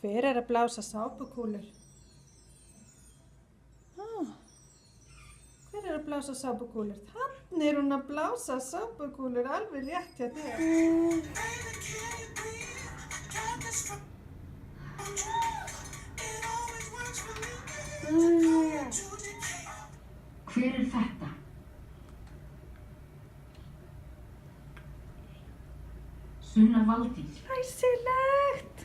Hver að blása sápukúlur? Hver að blása sápukúlur? Þannig hún að blása sápukúlur alveg rétt hjá þér. Hver þetta? Sunna Valdís. Glæsilegt!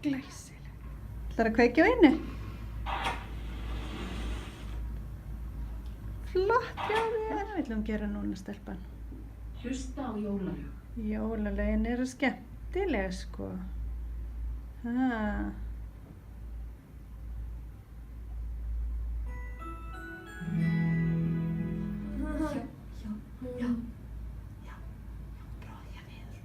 Glæsilegt. Ætlarðu að kveikja á einu? Flott hjá þér. Hvað viljum gera núna, stelpan? Hlusta á jólalög. Jólalögin eru skemmtileg, sko. Já, bráðja niður.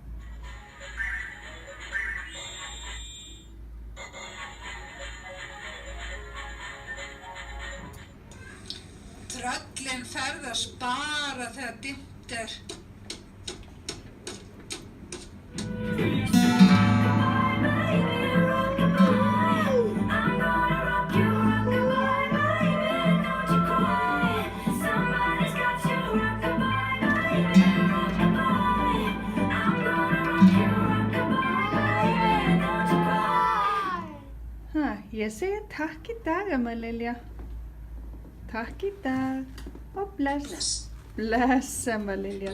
Tröllin ferðast bara þegar dimmt er. Ég segi takk í dag, amma Lilja. Takk í dag og bless. Bless, amma Lilja.